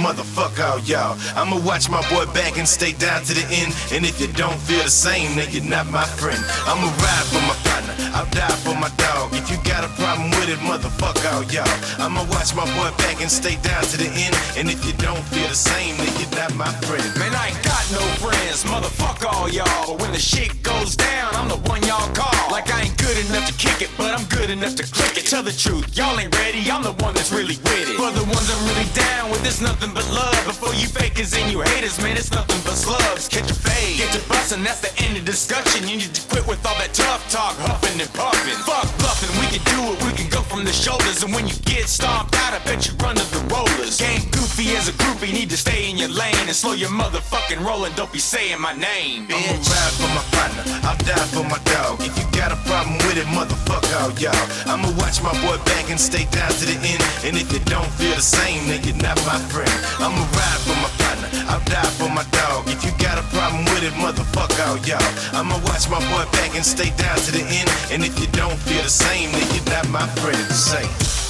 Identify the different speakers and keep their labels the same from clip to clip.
Speaker 1: motherfuck all y'all. I'ma watch my boy back and stay down to the end. And if you don't feel the same, then you're not my friend. I'ma ride for my partner, I'll die for my dog. If you got a problem with it, motherfuck all y'all. I'ma watch my boy back and stay down to the end. And if you don't feel the same, then you're not my friend.
Speaker 2: Man, I ain't got no friends, motherfuck all y'all. But when the shit goes down, I'm the one y'all call. Like I ain't good enough to kick it, but I'm good enough to click it. Tell the truth, y'all ain't ready, I'm the one that's really with it. For the ones I'm really down with, it's nothing but love. Before you fakers and you haters, man, it's nothing but slugs. Catch a fade, get to bustin', that's the end of discussion. You need to quit with all that tough talk, huffing and puffing. Fuck bluffing, we can do it, we can go from the shoulders. And when you get stomped out, I bet you run to the rollers. Game goofy as a groupie, need to stay in your lane and slow your motherfucking rollin'. Don't be saying my name, bitch.
Speaker 1: I'ma ride for my partner, I'll die for my dog. If you got a problem with it, motherfuck all y'all. I'ma watch my boy back and stay down to the end. And if you don't feel the same, then you're not my friend. I'ma ride for my partner, I'll die for my dog. If you got a problem with it, motherfuck all y'all. I'ma watch my boy back and stay down to the end. And if you don't feel the same, then you're not my friend. Say,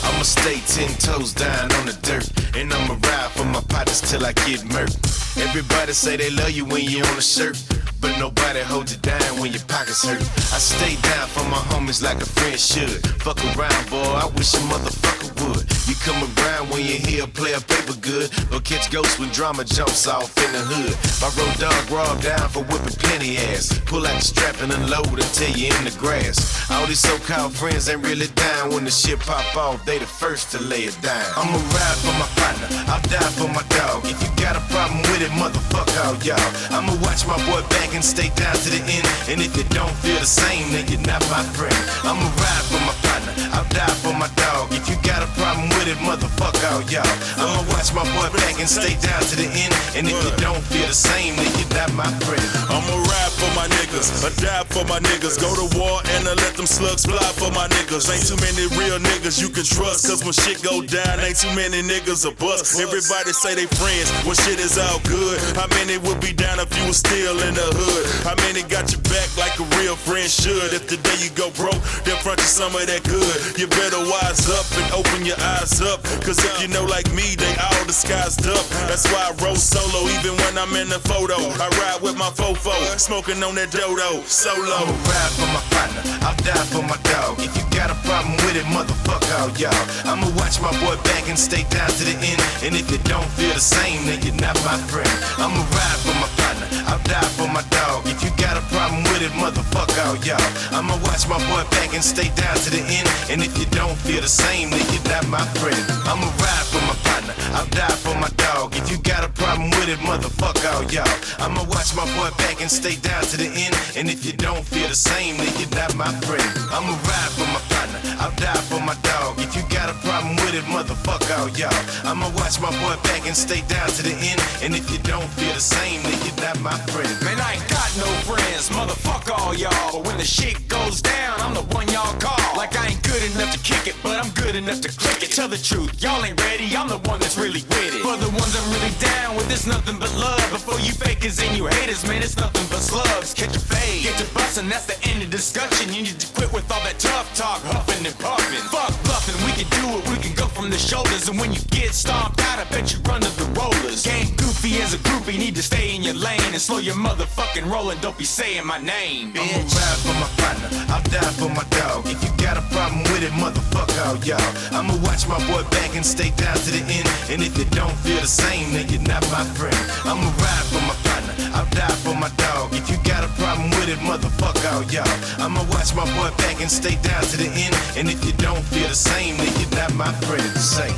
Speaker 1: I'ma stay 10 toes down on the dirt. And I'ma ride for my partners till I get murked. Everybody say they love you when you on a shirt, but nobody holds it down when your pockets hurt. I stay down for my homies like a friend should. Fuck around, boy, I wish a motherfucker would. You come around when you hear a player paper good, or catch ghosts when drama jumps off in the hood. My road dog robbed down for whipping plenty ass. Pull out the strap and unload until you in the grass. All these so-called friends ain't really down. When the shit pop off, they the first to lay it down. I'ma ride for my partner, I'll die for my dog. If you got a problem with it, motherfuck all y'all. I'ma watch my boy back and stay down to the end. And if you don't feel the same, then you're not my friend. I'ma ride for my partner, I'll die for my dog. If you got a problem with it, motherfuck all y'all. I'ma watch my boy back and stay down to the end. And if you don't feel the same, then you're not my friend.
Speaker 3: I'ma ride for my niggas, I die for my niggas. Go to war and I let them slugs fly for my niggas. Ain't too many real niggas you can trust, cause when shit go down, ain't too many niggas a bust. Everybody say they friends when shit is all good. How many would be down if you was still in the hood? How many got your back like a real friend should? If the day you go broke, then front you some of that good. You better wise up and open your eyes up, cause if you know like me, they all disguised up. That's why I roll solo, even when I'm in the photo. I ride with my fofo, smoking on that dodo, solo.
Speaker 1: I'ma ride for my partner, I'll die for my dog. If you got a problem with it, motherfuck all y'all. I'ma watch my boy back and stay down to the end. And if you don't feel the same, then you're not my friend. I'ma ride for my partner, I'll die for my dog. If you got a problem with it, motherfuck all y'all. I'ma watch my boy back and stay down to the end. And if you don't feel the same, then you're not my friend. I'ma ride for my partner, I'll die for my dog. If you got a problem with it, motherfuck all y'all. I'ma watch my boy back and stay down to the end. And if you don't feel the same, then you're not my friend. I'ma ride for my partner, I'll die for my dog. If you got a problem with it, motherfuck all y'all. I'ma watch my boy back and stay down to the end. And if you don't feel the same, then you're not my friend.
Speaker 2: Man, I ain't got no friends, motherfuck all y'all. But when the shit goes down, I'm the one y'all call. Like I ain't good enough to kick it, but I'm good enough to click it. Tell the truth, y'all ain't ready, I'm the one that's really with it. For the ones I'm really down with, it's nothing but love. Before you fakers and you haters, man, it's nothing but slugs. Catch a fade, get to bustin', that's the end of discussion. You need to quit with all that tough talk, huffing and puffing. Fuck bluffing, we can do it, we can go from the shoulders. And when you get stomped out, I bet you run to the rollers. Game goofy as a groupie, need to stay in your lane and slow your motherfucking rollin'. Don't be saying my name, bitch.
Speaker 1: I'ma ride for my partner, I'll die for my dog. If you got a problem with it, motherfuck all y'all. I'ma watch my boy back and stay down to the end. And if you don't feel the same, then you're not my friend. I'ma ride for my partner, I'll die for my dog. If you got a problem with it, motherfuck all y'all. I'ma watch my boy back and stay down to the end. And if you don't feel the same, then you're not my friend. Say,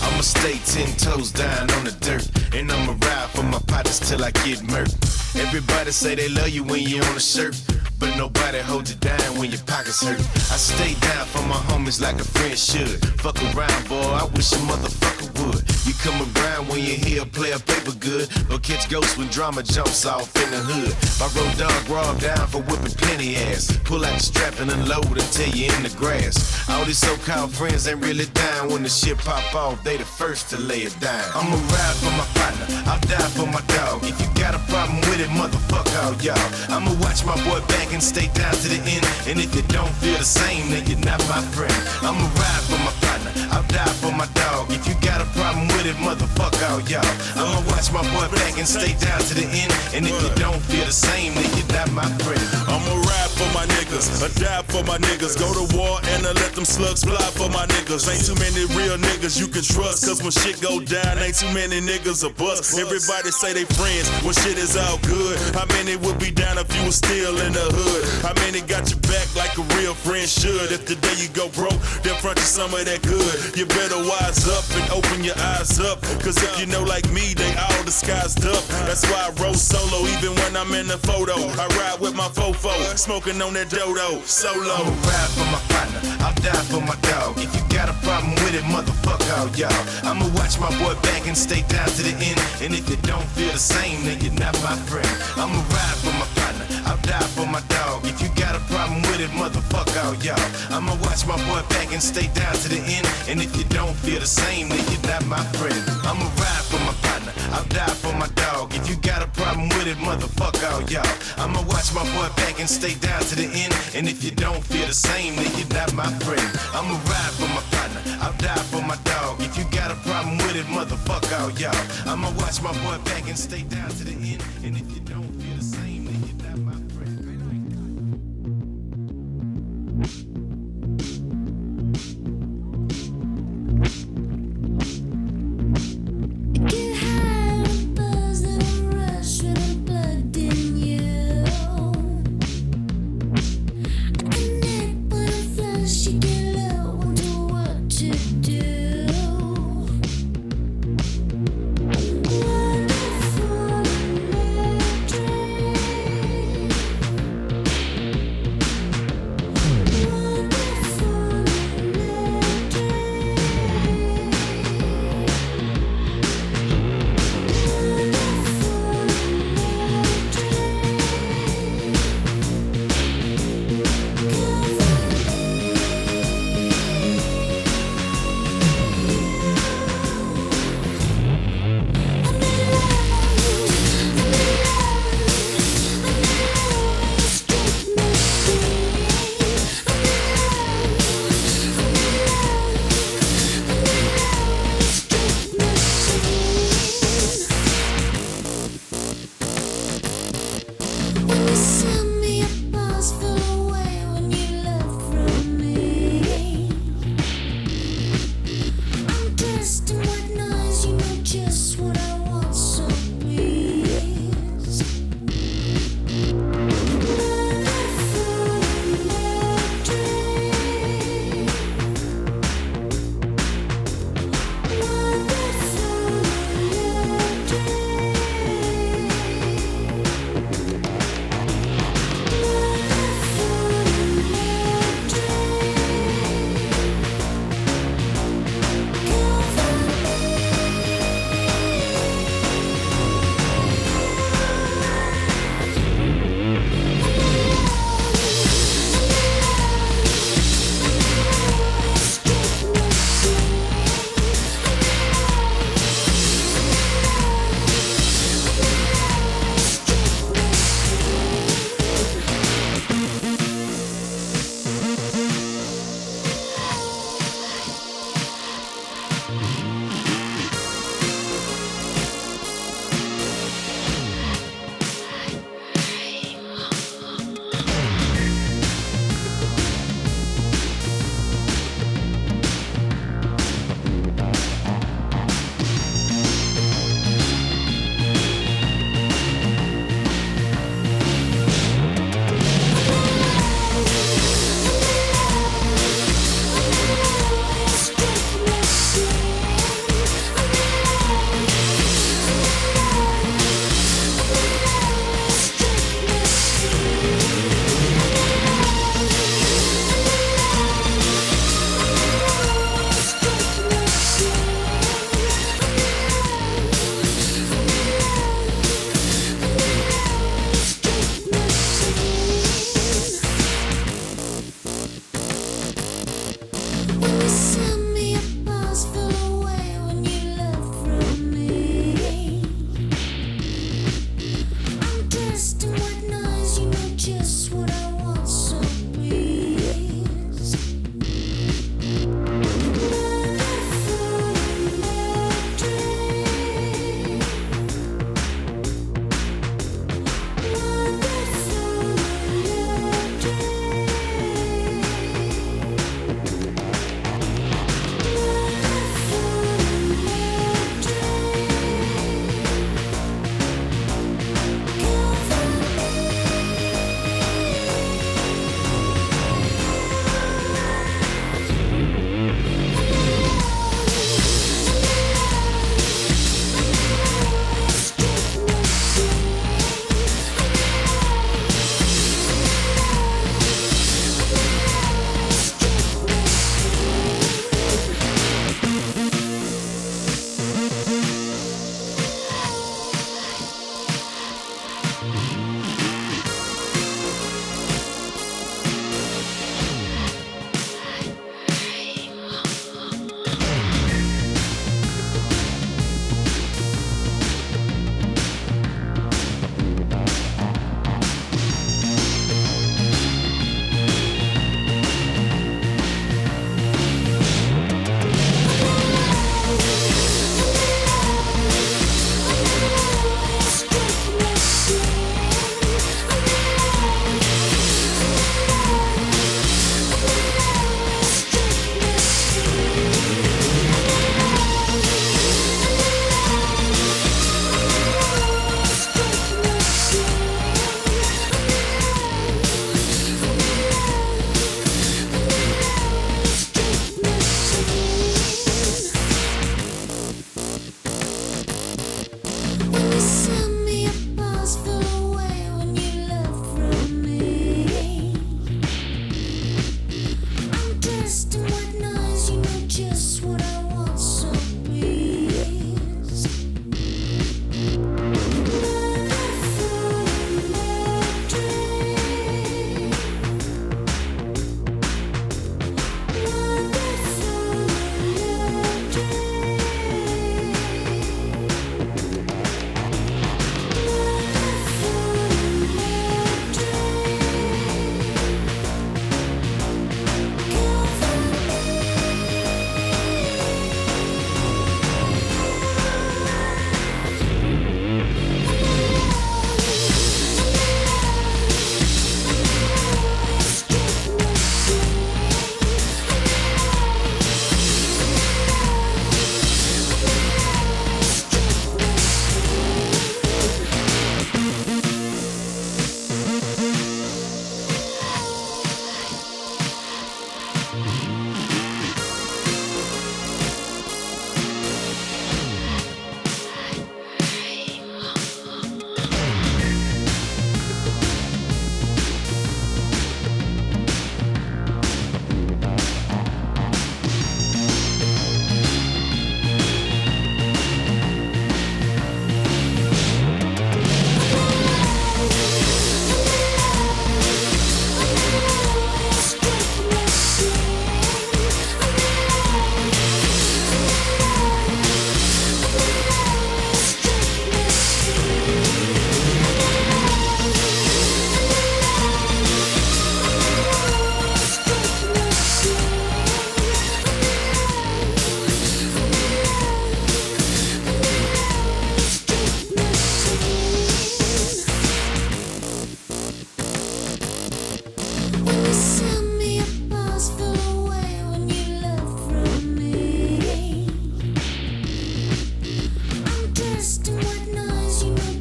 Speaker 1: I'ma stay 10 toes down on the dirt. And I'ma ride for my partners till I get murked. Everybody say they love you when you on a shirt, but nobody holds it down when your pockets hurt. I stay down for my homies like a friend should. Fuck around, boy, I wish a motherfucker would. You come around when you hear a player paper good, or catch ghosts when drama jumps off in the hood. My road dog robbed down for whipping plenty ass. Pull out the strap and unload until you in the grass. All these so-called friends ain't really down. When the shit pop off, they the first to lay it down. I'ma ride for my partner, I'll die for my dog. If you got a problem with it, motherfuck all y'all. I'ma watch my boy back and stay down to the end. And if you don't feel the same, then you're not my friend. I'ma ride for my partner, I'll die for my dog. If you got a problem with it, with it, motherfuck all y'all. I'ma watch my boy back and stay down to the end. And if you don't feel the same, then you're not my friend.
Speaker 3: I'ma ride for my niggas, die for my niggas. Go to war and let them slugs fly for my niggas. Ain't too many real niggas you can trust, cause when shit go down, ain't too many niggas a bust. Everybody say they friends when shit is all good. How many would be down if you was still in the hood? How many got your back like a real friend should? If the day you go broke, they'll front you some of that good. You better wise up and open your eyes up, cause if you know like me, they all disguised up. That's why I roll solo even when I'm in the photo. I ride with my fofo, smoking on that dodo, solo.
Speaker 1: I'ma ride for my partner, I'll die for my dog. If you got a problem with it, motherfuck all y'all. I'ma watch my boy back and stay down to the end. And if you don't feel the same, then you're not my friend. I'ma ride for my partner, I'll die for my dog. If you got a problem with it, motherfuck all y'all. I'ma watch my boy back and stay down to the end. And if you don't feel the same, then you're not my friend. I'ma ride for my partner, I'll die for my dog. If you got a problem with it, motherfuck all y'all. I'ma watch my boy back and stay down to the end. And if you don't feel the same, then you're not my friend. I'ma ride for my partner, I'll die for my dog. If you got a problem with it, motherfuck all y'all. I'ma watch my boy back and stay down to the end. And if you don't feel the same, then you're not my friend.
Speaker 4: Get high and buzz and a rush with the blood in you. A neck with a flush, you get low, wonder what to do. Wonderful electric.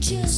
Speaker 4: just